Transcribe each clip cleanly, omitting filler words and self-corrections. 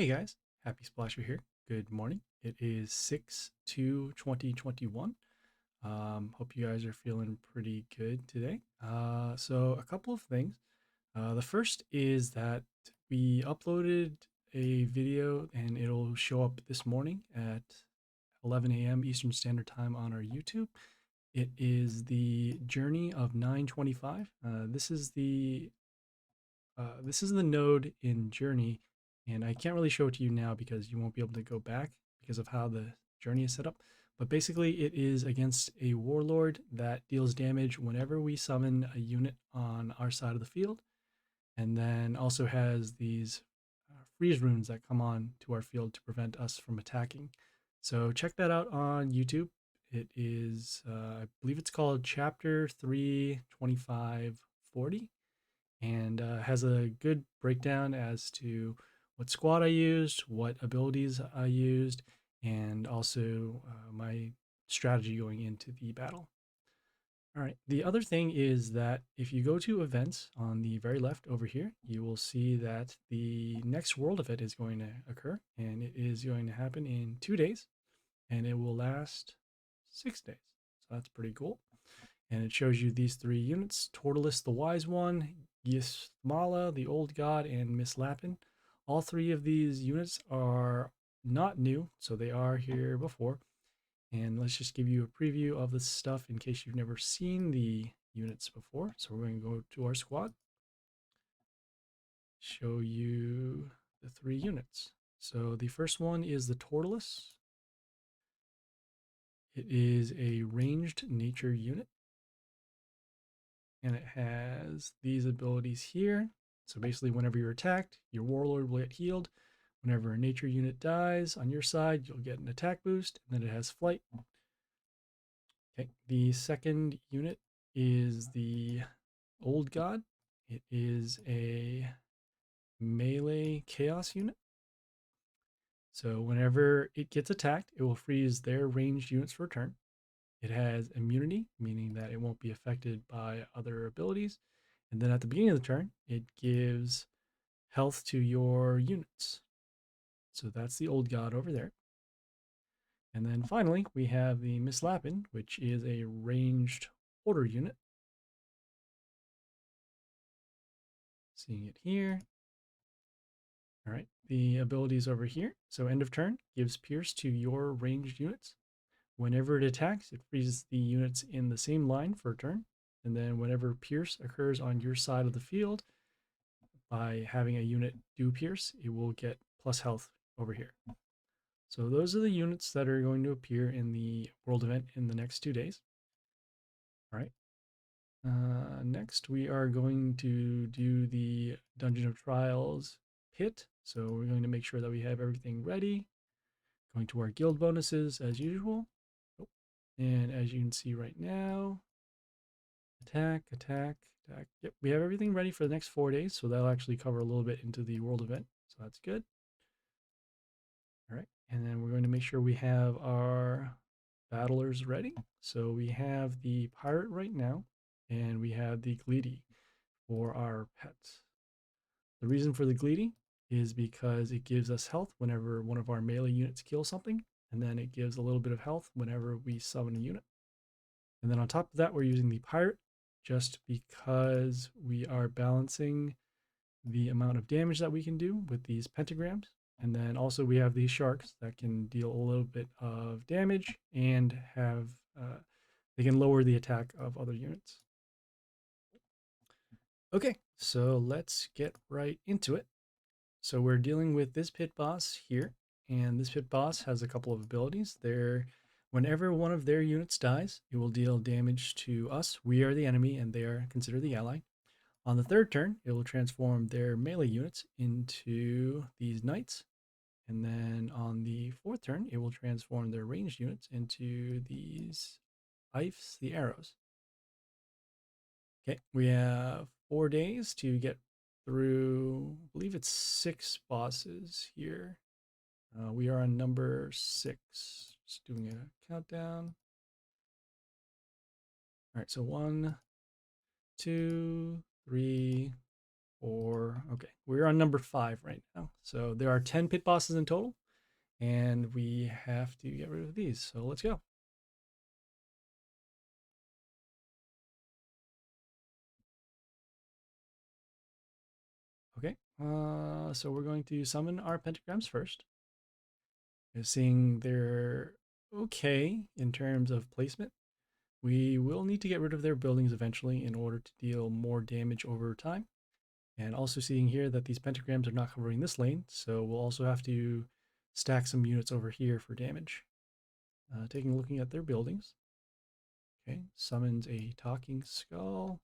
Hey guys, Happy Splasher here. Good morning. It is 6/2/2021. Hope you guys are feeling pretty good today. So a couple of things. The first is that we uploaded a video and it'll show up this morning at 11 a.m. Eastern Standard Time on our YouTube. It is the Journey of 925. This is the node in Journey, and I can't really show it to you now because you won't be able to go back because of how the journey is set up. But basically, it is against a warlord that deals damage whenever we summon a unit on our side of the field, and then also has these freeze runes that come on to our field to prevent us from attacking. So check that out on YouTube. It is, I believe it's called Chapter 32540, and has a good breakdown as to what squad I used, what abilities I used, and also my strategy going into the battle. All right, the other thing is that if you go to events on the very left over here, you will see that the next world event is going to occur, and it is going to happen in 2 days, and it will last 6 days. So that's pretty cool. And it shows you these three units: Tortoise the Wise One, Yismala the Old God, and Miss Lapin. All three of these units are not new, so they are here before. And let's just give you a preview of this stuff in case you've never seen the units before. So we're going to go to our squad, show you the three units. So the first one is the Tortoise. It is a ranged nature unit, and it has these abilities here. So basically, whenever you're attacked, your warlord will get healed. Whenever a nature unit dies on your side, you'll get an attack boost, and then it has flight. Okay, the second unit is the Old God. It is a melee chaos unit. So whenever it gets attacked, it will freeze their ranged units for a turn. It has immunity, meaning that it won't be affected by other abilities. And then at the beginning of the turn, it gives health to your units. So that's the Old God over there. And then finally, we have the Miss Lapin, which is a ranged order unit. Seeing it here. All right, the abilities over here. So end of turn gives Pierce to your ranged units. Whenever it attacks, it freezes the units in the same line for a turn. And then whenever Pierce occurs on your side of the field, by having a unit do Pierce, it will get plus health over here. So those are the units that are going to appear in the world event in the next 2 days. All right. Next, we are going to do the Dungeon of Trials pit. So we're going to make sure that we have everything ready. Going to our guild bonuses as usual. Oh, and as you can see right now, attack, attack, attack. Yep, we have everything ready for the next 4 days. So that'll actually cover a little bit into the world event. So that's good. All right, and then we're going to make sure we have our battlers ready. So we have the pirate right now, and we have the Gleedy for our pets. The reason for the Gleedy is because it gives us health whenever one of our melee units kills something, and then it gives a little bit of health whenever we summon a unit. And then on top of that, we're using the pirate just because we are balancing the amount of damage that we can do with these pentagrams. And then also we have these sharks that can deal a little bit of damage and have they can lower the attack of other units. Okay, so let's get right into it. So we're dealing with this pit boss here, and this pit boss has a couple of abilities. Whenever one of their units dies, it will deal damage to us. We are the enemy, and they are considered the ally. On the third turn, it will transform their melee units into these knights. And then on the fourth turn, it will transform their ranged units into these ifs, the arrows. Okay, we have 4 days to get through, I believe it's 6 bosses here. We are on number 6. Just doing a countdown. All right, so 1, 2, 3, 4. Okay, we're on number 5 right now. So there are 10 pit bosses in total, and we have to get rid of these. So let's go. Okay, so we're going to summon our pentagrams first. You're seeing they're okay in terms of placement. We will need to get rid of their buildings eventually in order to deal more damage over time. And also seeing here that these pentagrams are not covering this lane, so we'll also have to stack some units over here for damage. Looking at their buildings. Okay, summons a talking skull,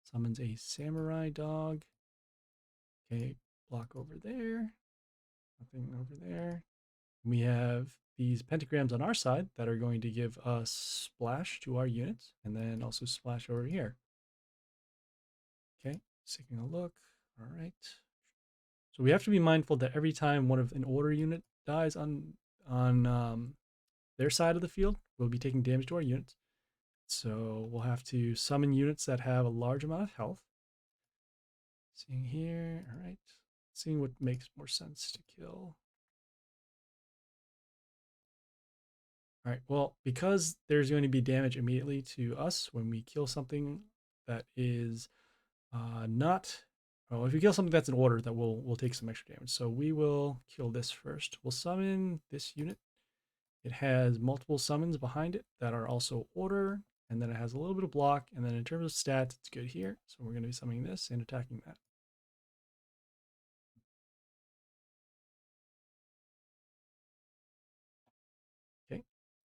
summons a samurai dog. Okay, block over there, nothing over there. We have these pentagrams on our side that are going to give us splash to our units, and then also splash over here. Okay, taking a look. All right. So we have to be mindful that every time one of an order unit dies on their side of the field, we'll be taking damage to our units. So we'll have to summon units that have a large amount of health. Seeing here, all right. Seeing what makes more sense to kill. All right, well, because there's going to be damage immediately to us when we kill something that is not, well, if we kill something that's in order, that we'll take some extra damage. So we will kill this first. We'll summon this unit. It has multiple summons behind it that are also order, and then it has a little bit of block, and then in terms of stats, it's good here. So we're going to be summoning this and attacking that. Okay,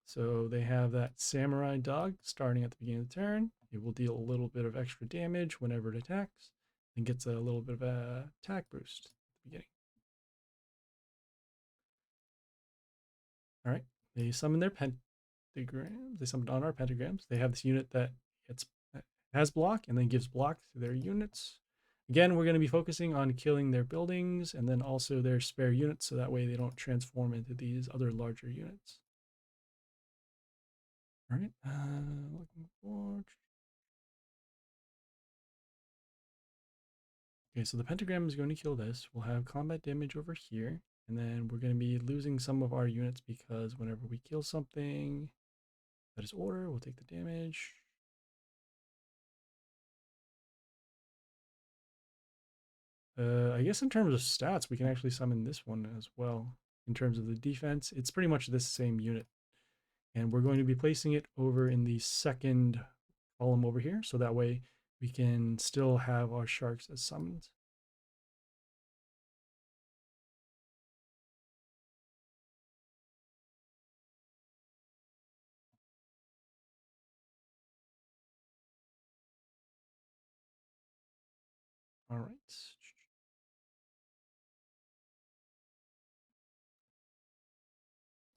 so they have that samurai dog starting at the beginning of the turn. It will deal a little bit of extra damage whenever it attacks, and gets a little bit of a attack boost at the beginning. All right, they summon their pentagrams. They summon on our pentagrams. They have this unit that gets has block and then gives block to their units. Again, we're going to be focusing on killing their buildings and then also their spare units, so that way they don't transform into these other larger units. All right, looking forward. Okay, so the pentagram is going to kill this. We'll have combat damage over here, and then we're going to be losing some of our units because whenever we kill something that is order, we'll take the damage. I guess in terms of stats, we can actually summon this one as well. In terms of the defense, it's pretty much this same unit. And we're going to be placing it over in the second column over here, so that way we can still have our sharks as summons. All right.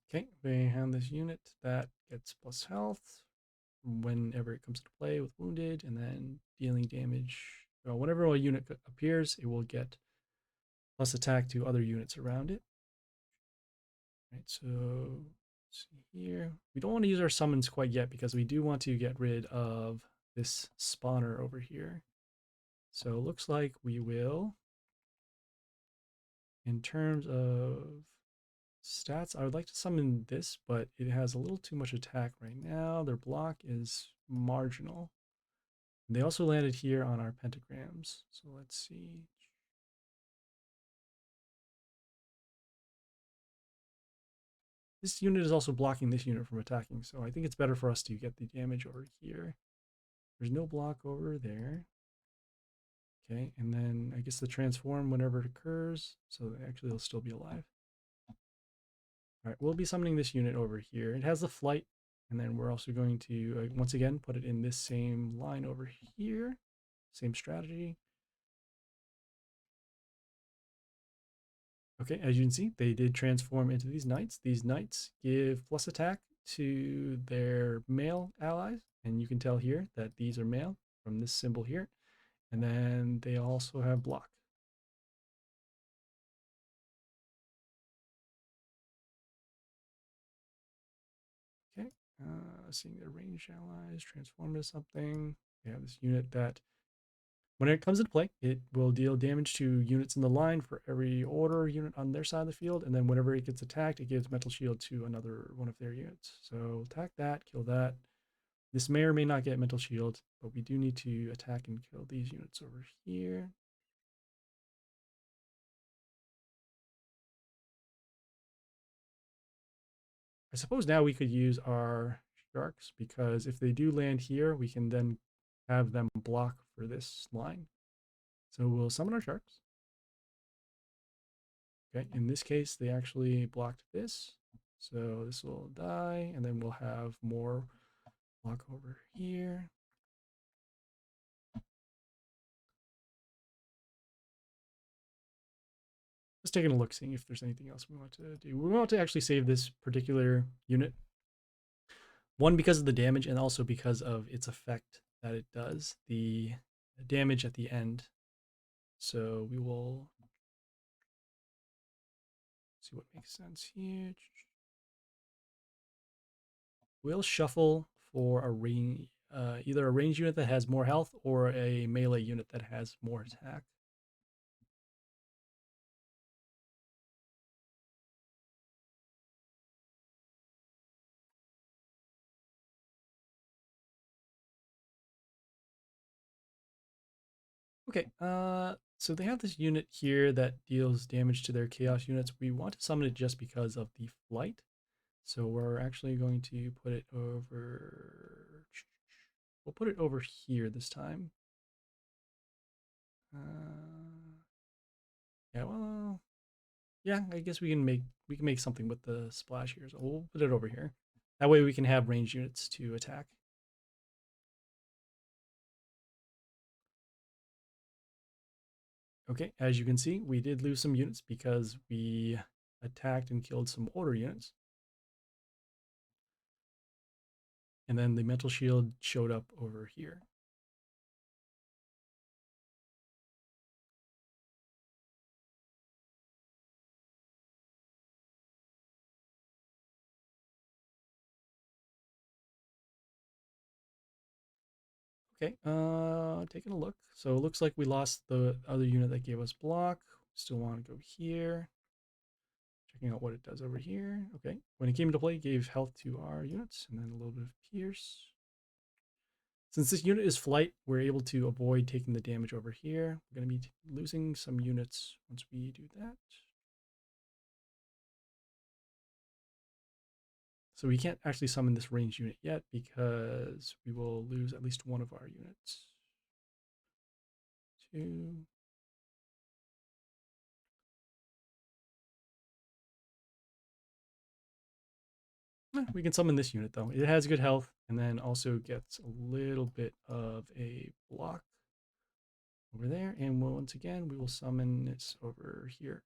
Okay, we have this unit that gets plus health whenever it comes to play with wounded, and then dealing damage. Well, whenever a unit appears, it will get plus attack to other units around it. Right, so let's see here. We don't want to use our summons quite yet because we do want to get rid of this spawner over here. So it looks like we will, in terms of stats, I would like to summon this, but it has a little too much attack right now. Their block is marginal. They also landed here on our pentagrams. So let's see. This unit is also blocking this unit from attacking, so I think it's better for us to get the damage over here. There's no block over there. Okay, and then I guess the transform whenever it occurs, so actually they'll still be alive. All right, we'll be summoning this unit over here. It has the flight, and then we're also going to, once again, put it in this same line over here. Same strategy. Okay, as you can see, they did transform into these knights. These knights give plus attack to their male allies, and you can tell here that these are male from this symbol here. And then they also have block. Okay, seeing their ranged allies transform into something. They have this unit that When it comes into play, it will deal damage to units in the line for every order unit on their side of the field, and then whenever it gets attacked, it gives mental shield to another one of their units. So attack that, kill that. This may or may not get mental shield, but we do need to attack and kill these units over here. I suppose now we could use our sharks, because if they do land here, we can then have them block for this line. So we'll summon our sharks. Okay, in this case, they actually blocked this. So this will die, and then we'll have more block over here. Just taking a look, seeing if there's anything else we want to do. We want to actually save this particular unit. One, because of the damage, and also because of its effect that it does, the damage at the end. So we will see what makes sense here. We'll shuffle for a range, either a range unit that has more health or a melee unit that has more attack. Okay, so they have this unit here that deals damage to their chaos units. We want to summon it just because of the flight. So we're actually going to put it over... We'll put it over here this time. Yeah, well, yeah, I guess we can make something with the splash here. So we'll put it over here. That way we can have ranged units to attack. Okay, as you can see, we did lose some units because we attacked and killed some order units. And then the mental shield showed up over here. Okay, taking a look. So it looks like we lost the other unit that gave us block. Still want to go here. Checking out what it does over here. Okay, when it came into play, it gave health to our units and then a little bit of pierce. Since this unit is flight, we're able to avoid taking the damage over here. We're going to be losing some units once we do that. So we can't actually summon this ranged unit yet because we will lose at least one of our units. Two. We can summon this unit though. It has good health and then also gets a little bit of a block over there. And once again, we will summon this over here.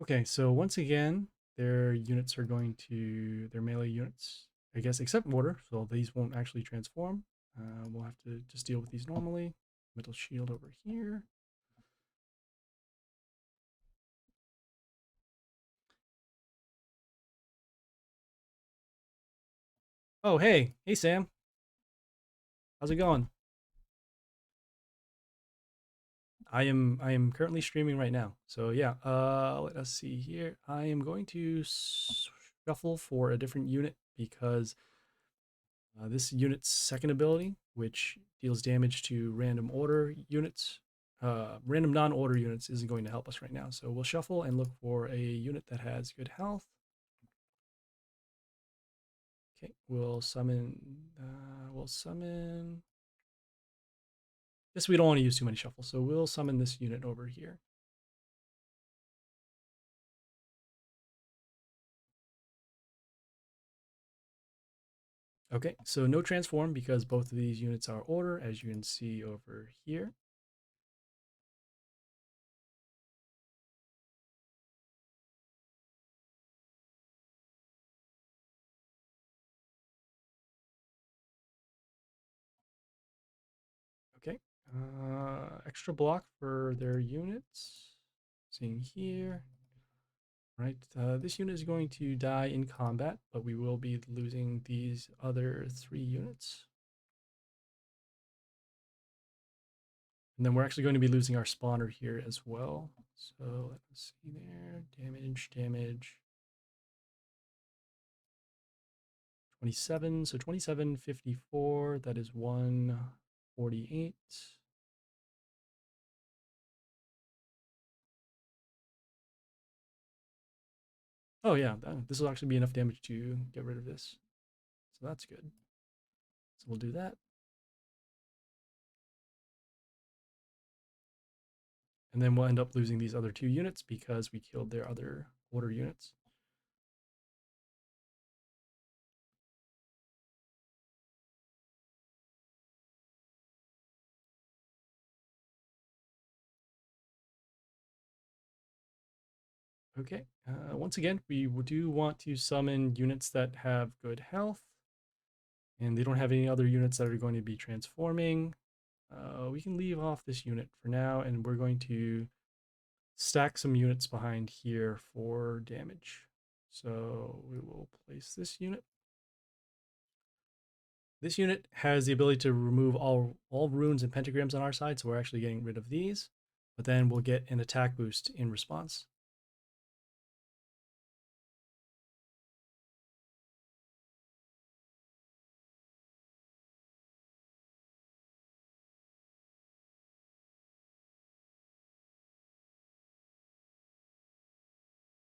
Okay, so once again, their units are going to, their melee units, I guess, except mortar, so these won't actually transform. We'll have to just deal with these normally. Metal shield over here. Oh, hey. Hey, Sam. How's it going? I am currently streaming right now. So yeah, let us see here. I am going to shuffle for a different unit because this unit's second ability, which deals damage to random order units, random non-order units, isn't going to help us right now. So we'll shuffle and look for a unit that has good health. Okay, we'll summon. Guess we don't want to use too many shuffles, so we'll summon this unit over here. Okay, so no transform because both of these units are order, as you can see over here. Extra block for their units. Seeing here. Right, this unit is going to die in combat, but we will be losing these other 3 units. And then we're actually going to be losing our spawner here as well. So let's see there, damage. 27, so 2754, that is 148. Oh yeah, this will actually be enough damage to get rid of this. So that's good. So we'll do that. And then we'll end up losing these other 2 units because we killed their other order units. Okay, once again, we do want to summon units that have good health, and they don't have any other units that are going to be transforming. We can leave off this unit for now, and we're going to stack some units behind here for damage. So we will place this unit. This unit has the ability to remove all runes and pentagrams on our side, so we're actually getting rid of these, but then we'll get an attack boost in response.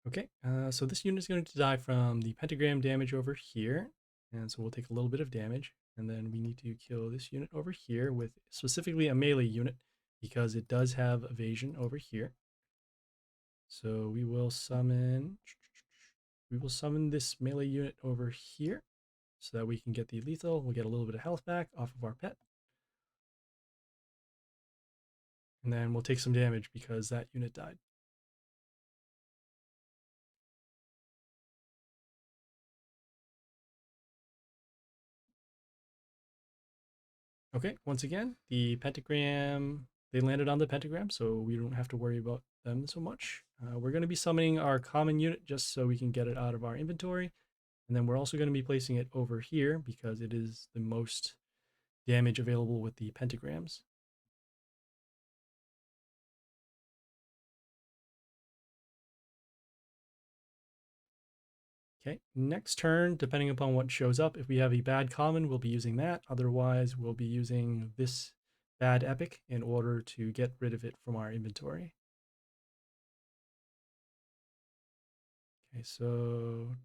Okay, so this unit is going to die from the pentagram damage over here, and so we'll take a little bit of damage, and then we need to kill this unit over here with specifically a melee unit because it does have evasion over here. So we will summon this melee unit over here so that we can get the lethal. We'll get a little bit of health back off of our pet. And then we'll take some damage because that unit died. Okay, once again, the pentagram, they landed on the pentagram, so we don't have to worry about them so much. We're going to be summoning our common unit just so we can get it out of our inventory. And then we're also going to be placing it over here because it is the most damage available with the pentagrams. Okay, next turn, depending upon what shows up, if we have a bad common, we'll be using that. Otherwise, we'll be using this bad epic in order to get rid of it from our inventory. Okay, so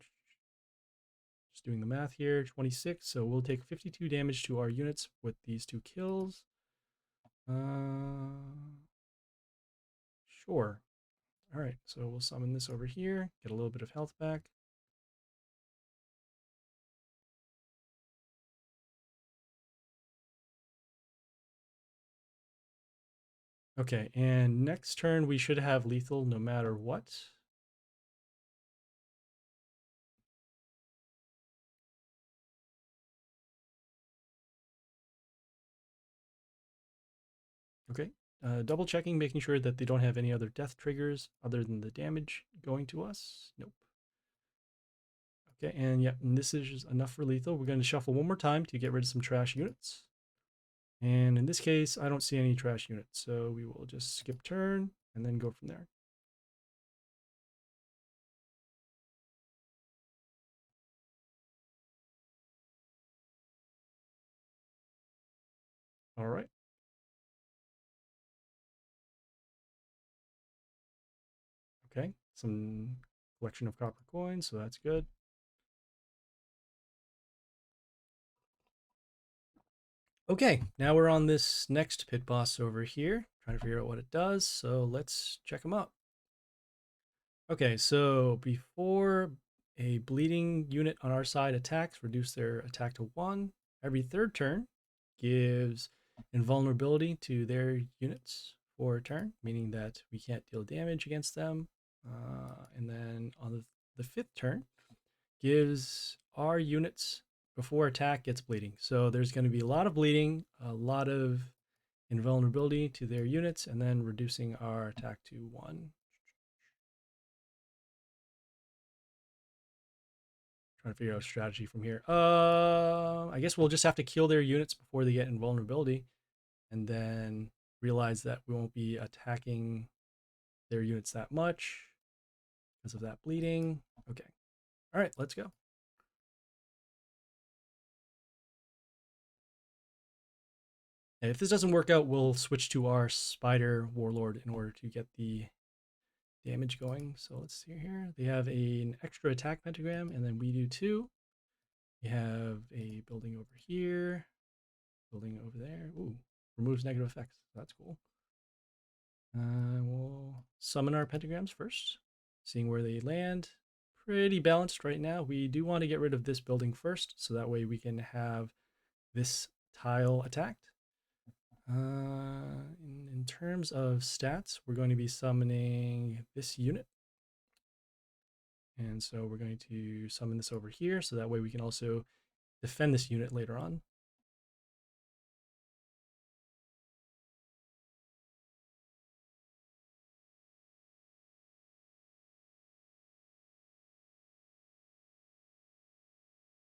just doing the math here, 26. So we'll take 52 damage to our units with these 2 kills. Sure. All right, so we'll summon this over here, get a little bit of health back. Okay, and next turn we should have lethal no matter what. Okay, double checking, making sure that they don't have any other death triggers other than the damage going to us. Nope. Okay, and yeah, and this is enough for lethal. We're going to shuffle one more time to get rid of some trash units. And in this case, I don't see any trash units, so we will just skip turn and then go from there. All right. Okay, some collection of copper coins, so that's good. Okay, now we're on this next pit boss over here, trying to figure out what it does, so let's check them out. Okay, so before a bleeding unit on our side attacks, reduce their attack to 1. Every third turn gives invulnerability to their units for a turn, meaning that we can't deal damage against them. And then on the 5th turn, gives our units before attack gets bleeding. So there's going to be a lot of bleeding, a lot of invulnerability to their units, and then reducing our attack to 1. Trying to figure out a strategy from here. I guess we'll just have to kill their units before they get invulnerability, and then realize that we won't be attacking their units that much because of that bleeding. Okay. All right, let's go. And if this doesn't work out, we'll switch to our Spider Warlord in order to get the damage going. So let's see here. They have an extra attack pentagram, and then we do too. We have a building over here, building over there. Ooh, removes negative effects. That's cool. We'll summon our pentagrams first, seeing where they land. Pretty balanced right now. We do want to get rid of this building first, so that way we can have this tile attacked. In terms of stats, we're going to be summoning this unit. And so we're going to summon this over here, so that way we can also defend this unit later on.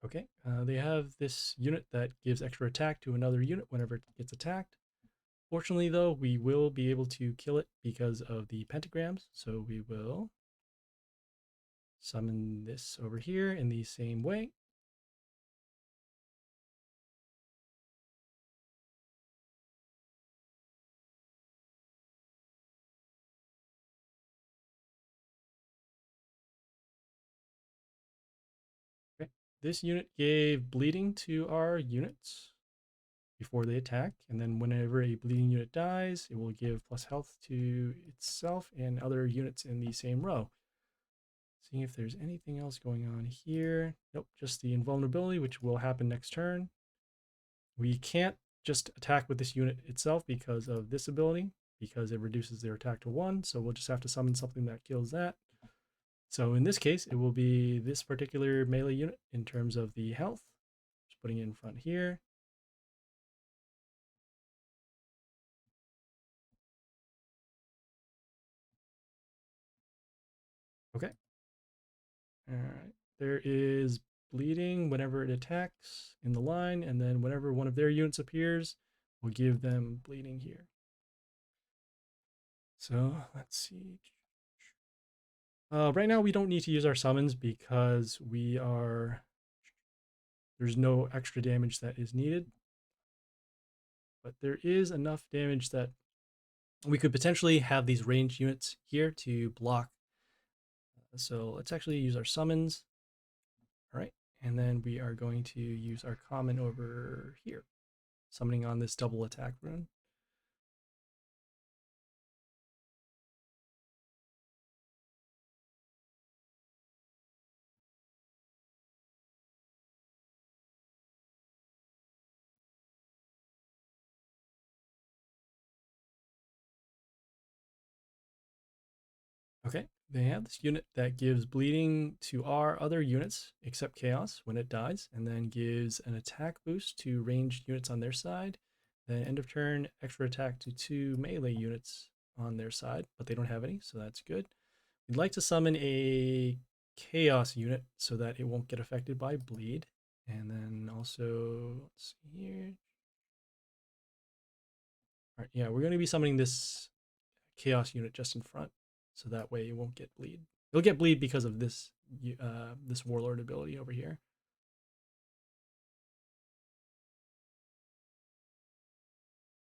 Okay, they have this unit that gives extra attack to another unit whenever it gets attacked. Fortunately, though, we will be able to kill it because of the pentagrams. So we will summon this over here in the same way. Okay. This unit gave bleeding to our units before they attack, and then whenever a bleeding unit dies, it will give plus health to itself and other units in the same row. Seeing if there's anything else going on here. Nope, just the invulnerability, which will happen next turn. We can't just attack with this unit itself because of this ability, because it reduces their attack to 1, so we'll just have to summon something that kills that. So in this case, it will be this particular melee unit in terms of the health. Just putting it in front here. Okay. All right. There is bleeding whenever it attacks in the line, and then whenever one of their units appears, we'll give them bleeding here. So let's see. Right now, we don't need to use our summons because there's no extra damage that is needed. But there is enough damage that we could potentially have these ranged units here to block. So let's actually use our summons. All right. And then we are going to use our common over here, summoning on this double attack rune. Okay, they have this unit that gives bleeding to our other units, except Chaos, when it dies, and then gives an attack boost to ranged units on their side. Then end of turn, extra attack to 2 melee units on their side, but they don't have any, so that's good. We'd like to summon a Chaos unit so that it won't get affected by bleed. And then also, let's see here. All right, yeah, we're going to be summoning this Chaos unit just in front, so that way it won't get bleed. It'll get bleed because of this this warlord ability over here.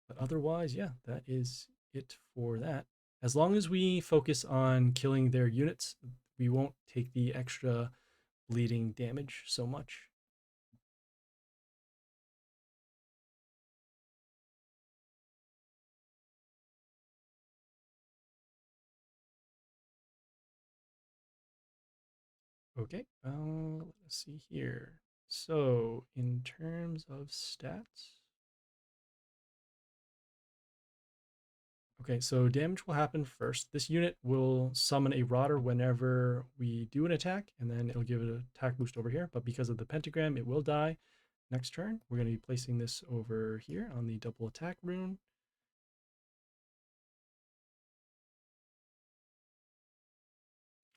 But otherwise, yeah, that is it for that. As long as we focus on killing their units, we won't take the extra bleeding damage so much. Okay, let's see here. So in terms of stats, okay, so damage will happen first. This unit will summon a Rotter whenever we do an attack, and then it'll give it an attack boost over here. But because of the pentagram, it will die next turn. We're going to be placing this over here on the double attack rune.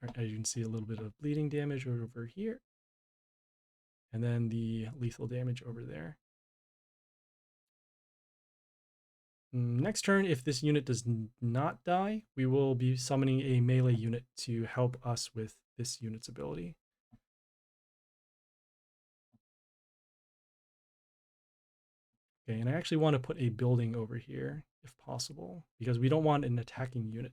Right, as you can see, a little bit of bleeding damage over here, and then the lethal damage over there. Next turn, if this unit does not die, we will be summoning a melee unit to help us with this unit's ability. Okay, and I actually want to put a building over here if possible, because we don't want an attacking unit.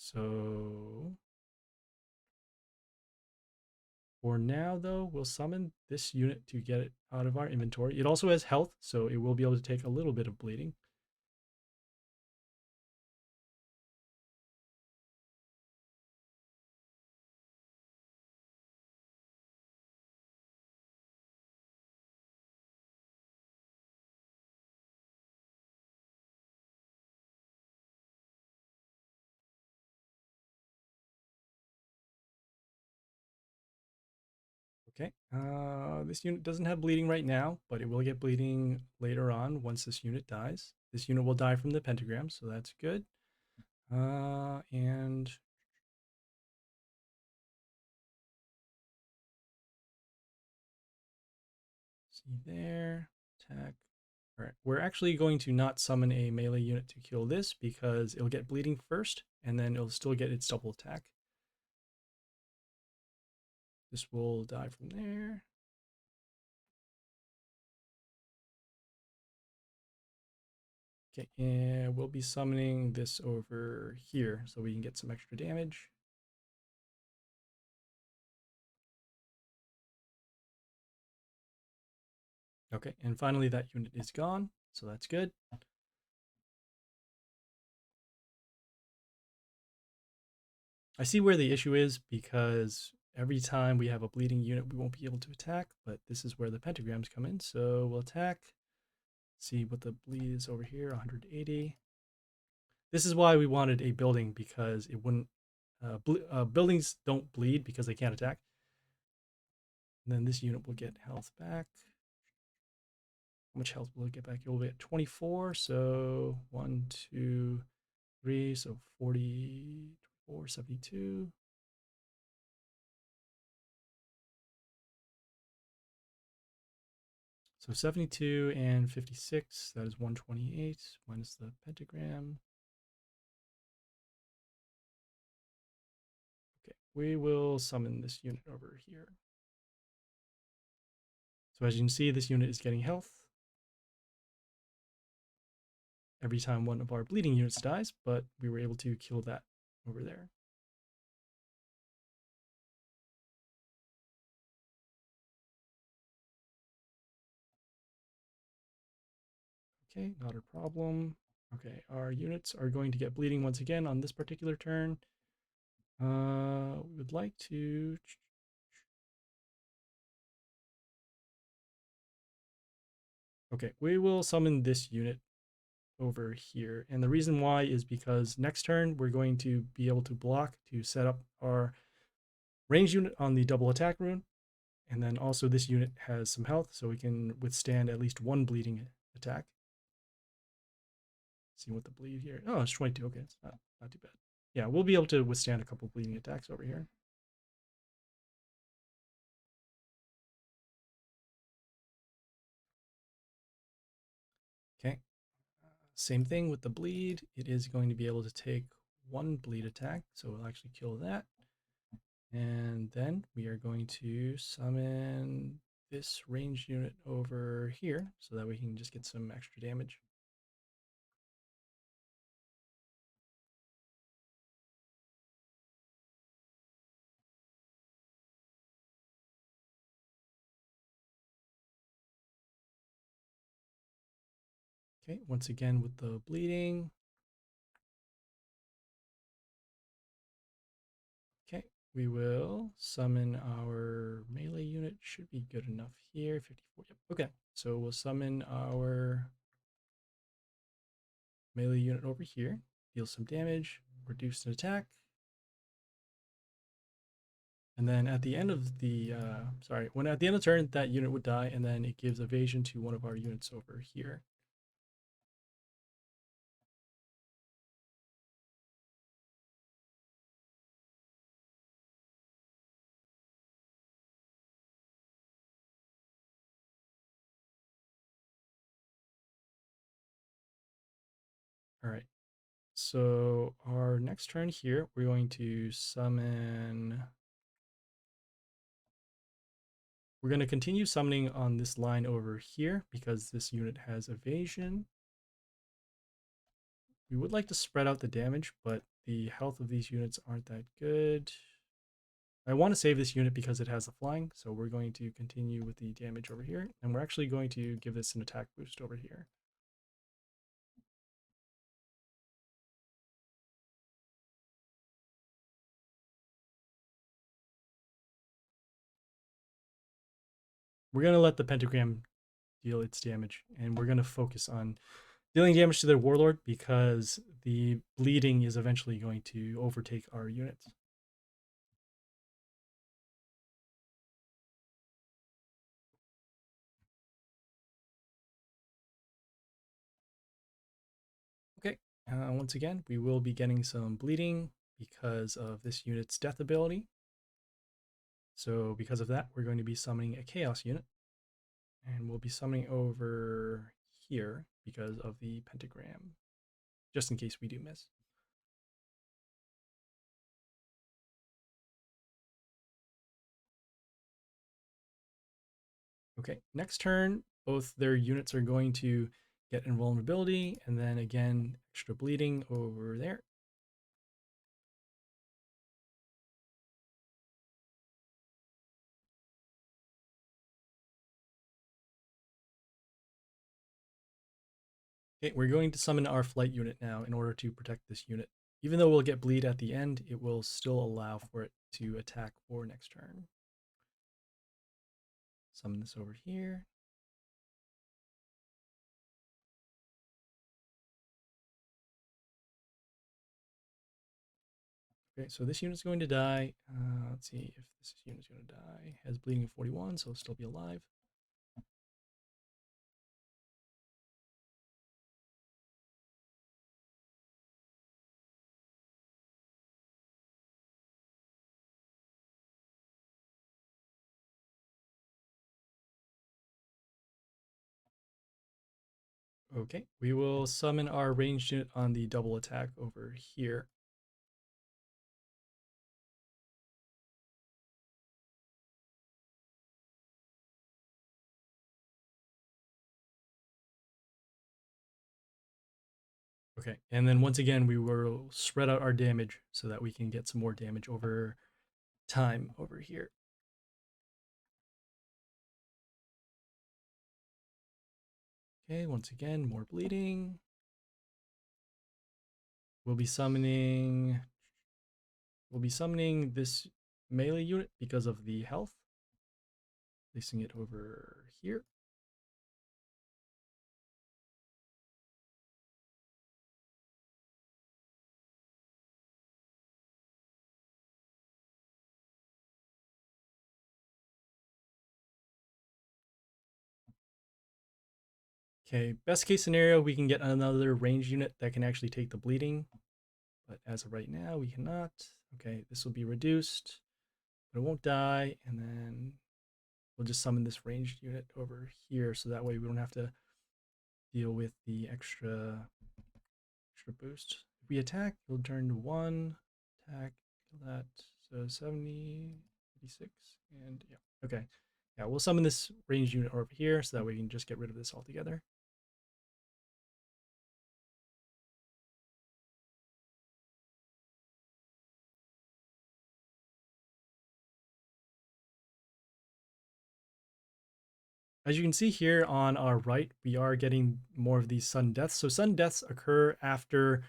So for now, though, we'll summon this unit to get it out of our inventory. It also has health, so it will be able to take a little bit of bleeding. Okay, this unit doesn't have bleeding right now, but it will get bleeding later on once this unit dies. This unit will die from the pentagram, so that's good. And see there, attack. All right, we're actually going to not summon a melee unit to kill this because it'll get bleeding first, and then it'll still get its double attack. This will die from there. Okay, and we'll be summoning this over here so we can get some extra damage. Okay, and finally that unit is gone, so that's good. I see where the issue is because every time we have a bleeding unit, we won't be able to attack, but this is where the pentagrams come in. So we'll attack, see what the bleed is over here, 180. This is why we wanted a building, because it wouldn't, buildings don't bleed because they can't attack. And then this unit will get health back. How much health will it get back? It will be at 24, so 1, 2, 3, so 40, 4, 72. So 72 and 56, that is 128 minus the pentagram. Okay, we will summon this unit over here. So as you can see, this unit is getting health every time one of our bleeding units dies, but we were able to kill that over there. Okay, not a problem. Okay, our units are going to get bleeding once again on this particular turn. We would like to... Okay, we will summon this unit over here. And the reason why is because next turn, we're going to be able to block to set up our range unit on the double attack rune. And then also this unit has some health, so we can withstand at least one bleeding attack. See what the bleed here. Oh, it's 22. Okay, it's not too bad. Yeah, we'll be able to withstand a couple bleeding attacks over here. Okay. Same thing with the bleed. It is going to be able to take one bleed attack, so we'll actually kill that. And then we are going to summon this ranged unit over here so that we can just get some extra damage. Okay, once again with the bleeding. Okay, we will summon our melee unit. Should be good enough here. 54. Yep. Okay, so we'll summon our melee unit over here. Deal some damage. Reduce an attack. And then at the end of the, at the end of the turn, that unit would die, and then it gives evasion to one of our units over here. All right. So our next turn here, we're going to summon. We're going to continue summoning on this line over here because this unit has evasion. We would like to spread out the damage, but the health of these units aren't that good. I want to save this unit because it has the flying, so we're going to continue with the damage over here, and we're actually going to give this an attack boost over here. We're going to let the pentagram deal its damage, and we're going to focus on dealing damage to their warlord because the bleeding is eventually going to overtake our units. Okay, once again, we will be getting some bleeding because of this unit's death ability. So because of that, we're going to be summoning a chaos unit. And we'll be summoning over here because of the pentagram, just in case we do miss. Okay, next turn, both their units are going to get invulnerability, and then again, extra bleeding over there. Okay, we're going to summon our flight unit now in order to protect this unit. Even though we'll get bleed at the end, it will still allow for it to attack for next turn. Summon this over here. Okay, so this unit's going to die. Let's see if this unit's going to die. Has bleeding of 41, so it'll still be alive. Okay, we will summon our ranged unit on the double attack over here. Okay, and then once again, we will spread out our damage so that we can get some more damage over time over here. Okay, once again, more bleeding. We'll be summoning this melee unit because of the health. Placing it over here. Okay, best case scenario, we can get another ranged unit that can actually take the bleeding. But as of right now, we cannot. Okay, this will be reduced, but it won't die. And then we'll just summon this ranged unit over here so that way we don't have to deal with the extra boost. If we attack, it'll turn to 1. Attack, kill that. So 70, 86, and yeah. Okay. Yeah, we'll summon this ranged unit over here so that we can just get rid of this altogether. As you can see here on our right, we are getting more of these sudden deaths. So sudden deaths occur after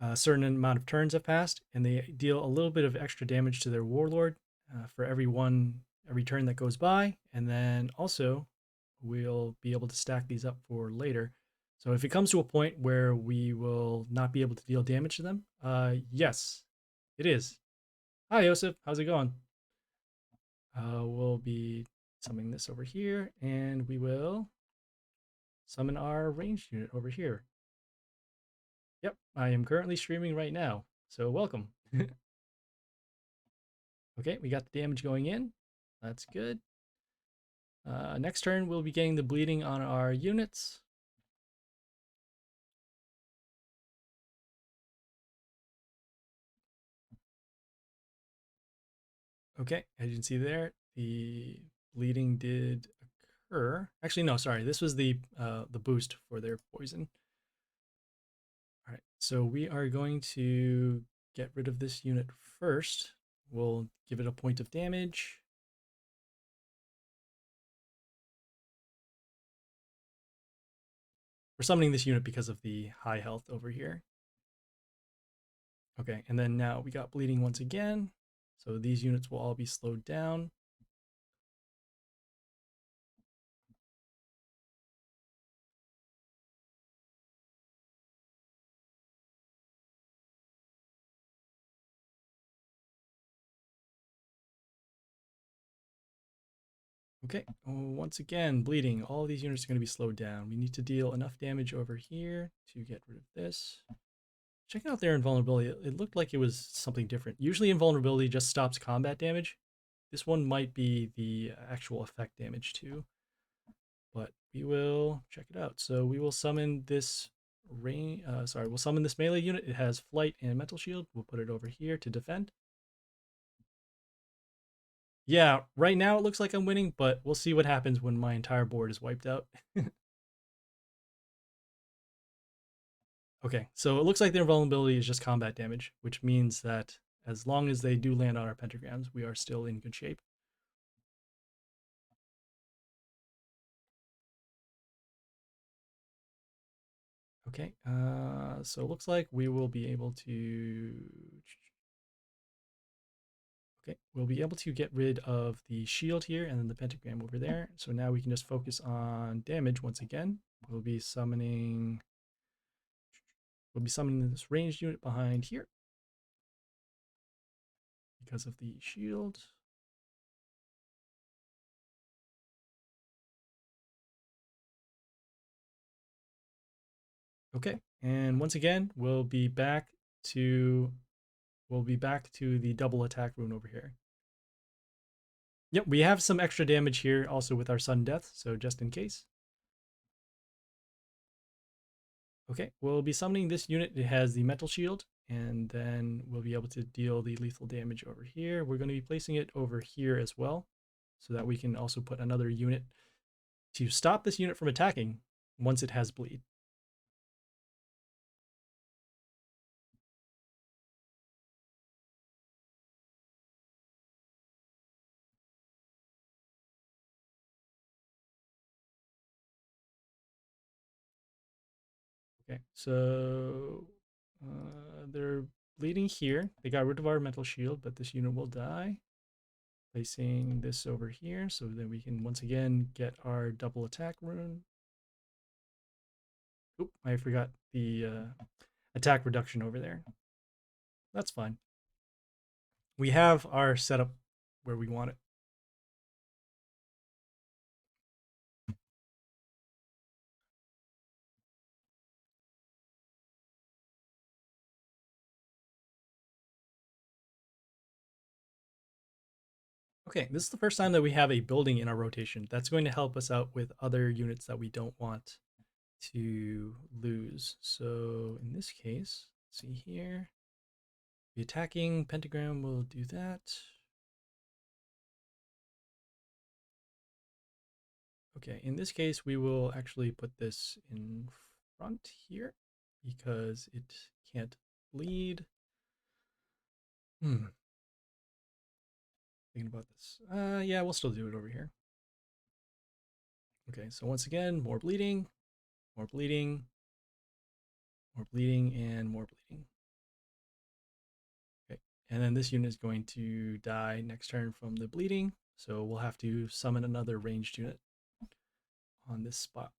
a certain amount of turns have passed, and they deal a little bit of extra damage to their warlord for every turn that goes by. And then also, we'll be able to stack these up for later. So if it comes to a point where we will not be able to deal damage to them, yes, it is. Hi, Joseph. How's it going? We'll be summoning this over here, and we will summon our ranged unit over here. Yep, I am currently streaming right now, so welcome. Okay, we got the damage going in. That's good. Next turn, we'll be getting the bleeding on our units. Okay, as you can see there, the bleeding did occur. Actually, no, sorry. This was the boost for their poison. All right, so we are going to get rid of this unit first. We'll give it a point of damage. We're summoning this unit because of the high health over here. Okay, and then now we got bleeding once again. So these units will all be slowed down. Okay, once again, bleeding. All these units are going to be slowed down. We need to deal enough damage over here to get rid of this. Checking out their invulnerability, it looked like it was something different. Usually invulnerability just stops combat damage. This one might be the actual effect damage too. But we will check it out. So we will summon this we'll summon this melee unit. It has flight and mental shield. We'll put it over here to defend. Yeah, right now it looks like I'm winning, but we'll see what happens when my entire board is wiped out. Okay, so it looks like their vulnerability is just combat damage, which means that as long as they do land on our pentagrams, we are still in good shape. Okay, so it looks like we will be able to... Okay, we'll be able to get rid of the shield here and then the pentagram over there. So now we can just focus on damage once again. We'll be summoning this ranged unit behind here because of the shield. Okay, and once again, we'll be back to the double attack rune over here. Yep, we have some extra damage here also with our sudden death, so just in case. Okay, we'll be summoning this unit. It has the metal shield, and then we'll be able to deal the lethal damage over here. We're going to be placing it over here as well, so that we can also put another unit to stop this unit from attacking once it has bleed. Okay, so they're bleeding here. They got rid of our mental shield, but this unit will die. Placing this over here so that we can once again get our double attack rune. Oop, I forgot the attack reduction over there. That's fine. We have our setup where we want it. Okay, this is the first time that we have a building in our rotation. That's going to help us out with other units that we don't want to lose. So in this case, see here, the attacking pentagram will do that. Okay, in this case, we will actually put this in front here because it can't bleed. Thinking about this. Yeah, we'll still do it over here. Okay, so once again, more bleeding, more bleeding, more bleeding, and more bleeding. Okay, and then this unit is going to die next turn from the bleeding, so we'll have to summon another ranged unit on this spot.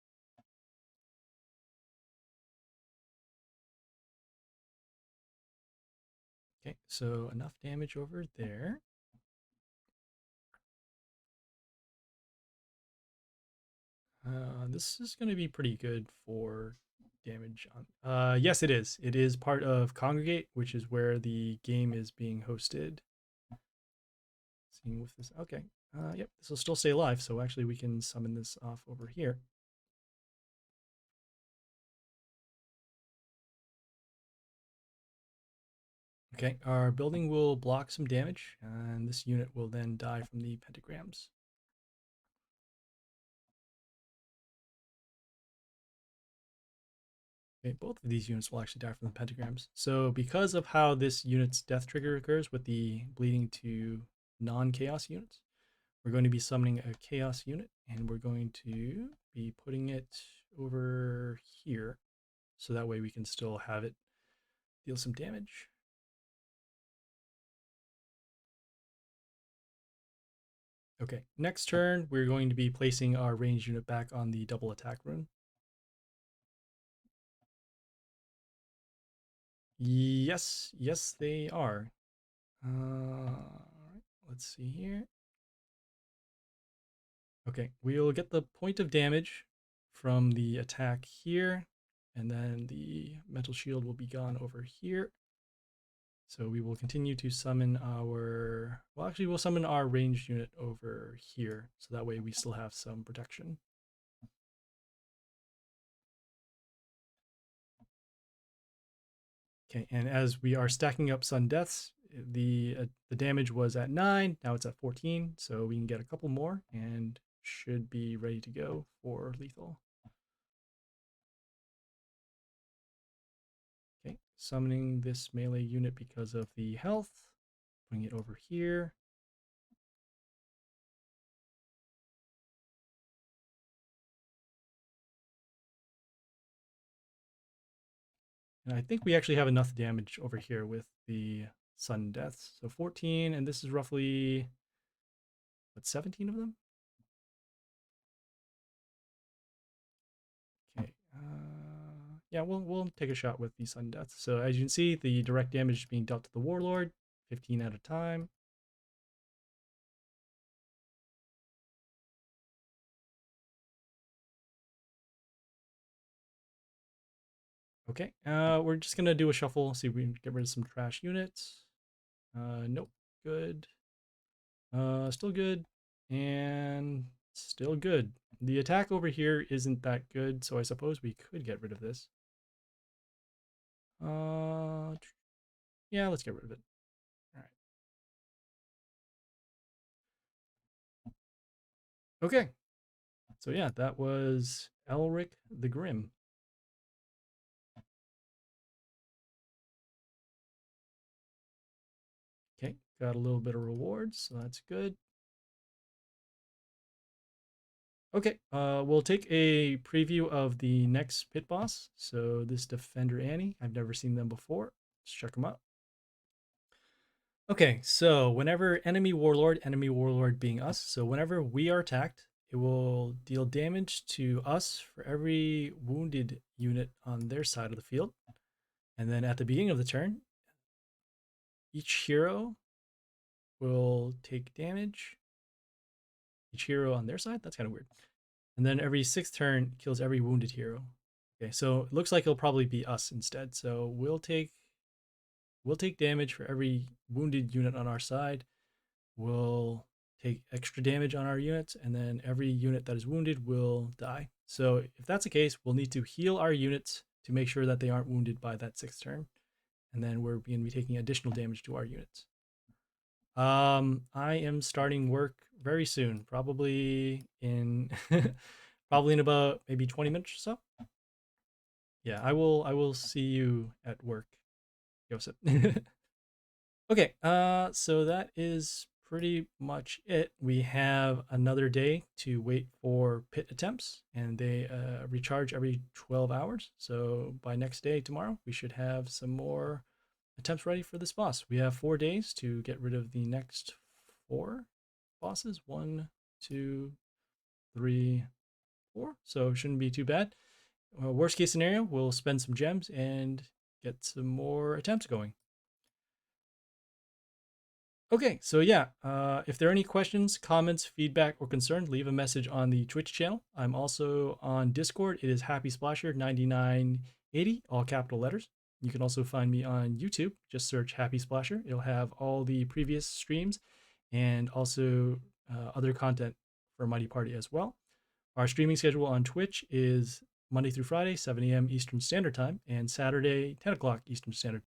Okay, so enough damage over there. This is going to be pretty good for damage on. Yes, it is. It is part of Congregate, which is where the game is being hosted. Seeing with this. Okay. Yep, this will still stay alive, so actually we can summon this off over here. Okay, our building will block some damage, and this unit will then die from the pentagrams. Okay, both of these units will actually die from the pentagrams. So because of how this unit's death trigger occurs with the bleeding to non-chaos units, we're going to be summoning a chaos unit, and we're going to be putting it over here. So that way we can still have it deal some damage. Okay, next turn, we're going to be placing our ranged unit back on the double attack rune. Yes, yes, they are. Let's see here. Okay, we'll get the point of damage from the attack here, and then the mental shield will be gone over here. So we will continue to summon our, well, actually we'll summon our ranged unit over here, so that way we still have some protection. Okay, and as we are stacking up Sun Deaths, the damage was at 9, now it's at 14, so we can get a couple more and should be ready to go for lethal. Okay, summoning this melee unit because of the health, putting it over here. And I think we actually have enough damage over here with the Sun Deaths. So 14, and this is roughly, what, 17 of them? Okay, yeah, we'll take a shot with the Sun Deaths. So as you can see, the direct damage is being dealt to the Warlord, 15 at a time. Okay, we're just gonna do a shuffle, see if we can get rid of some trash units. Nope, good. Still good, and still good. The attack over here isn't that good, so I suppose we could get rid of this. Yeah, let's get rid of it. All right. Okay. So yeah, that was Elric the Grim. Okay, got a little bit of rewards, so that's good. Okay, we'll take a preview of the next pit boss. So this Defender Annie, I've never seen them before. Let's check them out. Okay, so whenever enemy warlord being us, so whenever we are attacked, it will deal damage to us for every wounded unit on their side of the field. And then at the beginning of the turn, each hero will take damage. Each hero on their side? That's kind of weird. And then every 6th turn kills every wounded hero. Okay, so it looks like it'll probably be us instead. So we'll take damage for every wounded unit on our side. We'll take extra damage on our units, and then every unit that is wounded will die. So if that's the case, we'll need to heal our units to make sure that they aren't wounded by that 6th turn. And then we're going to be taking additional damage to our units. I am starting work very soon, probably in probably in about maybe 20 minutes or so. Yeah, I will see you at work, Joseph. Okay, so that is pretty much it. We have another day to wait for pit attempts, and they recharge every 12 hours. So by next day, tomorrow, we should have some more attempts ready for this boss. We have 4 days to get rid of the next 4 bosses. 1, 2, 3, 4. So it shouldn't be too bad. Worst case scenario, we'll spend some gems and get some more attempts going. Okay, so yeah, if there are any questions, comments, feedback, or concerns, leave a message on the Twitch channel. I'm also on Discord. It is Happy Splasher 9980, all capital letters. You can also find me on YouTube. Just search Happy Splasher. It'll have all the previous streams and also other content for Mighty Party as well. Our streaming schedule on Twitch is Monday through Friday, 7 a.m. Eastern Standard Time, and Saturday, 10 o'clock Eastern Standard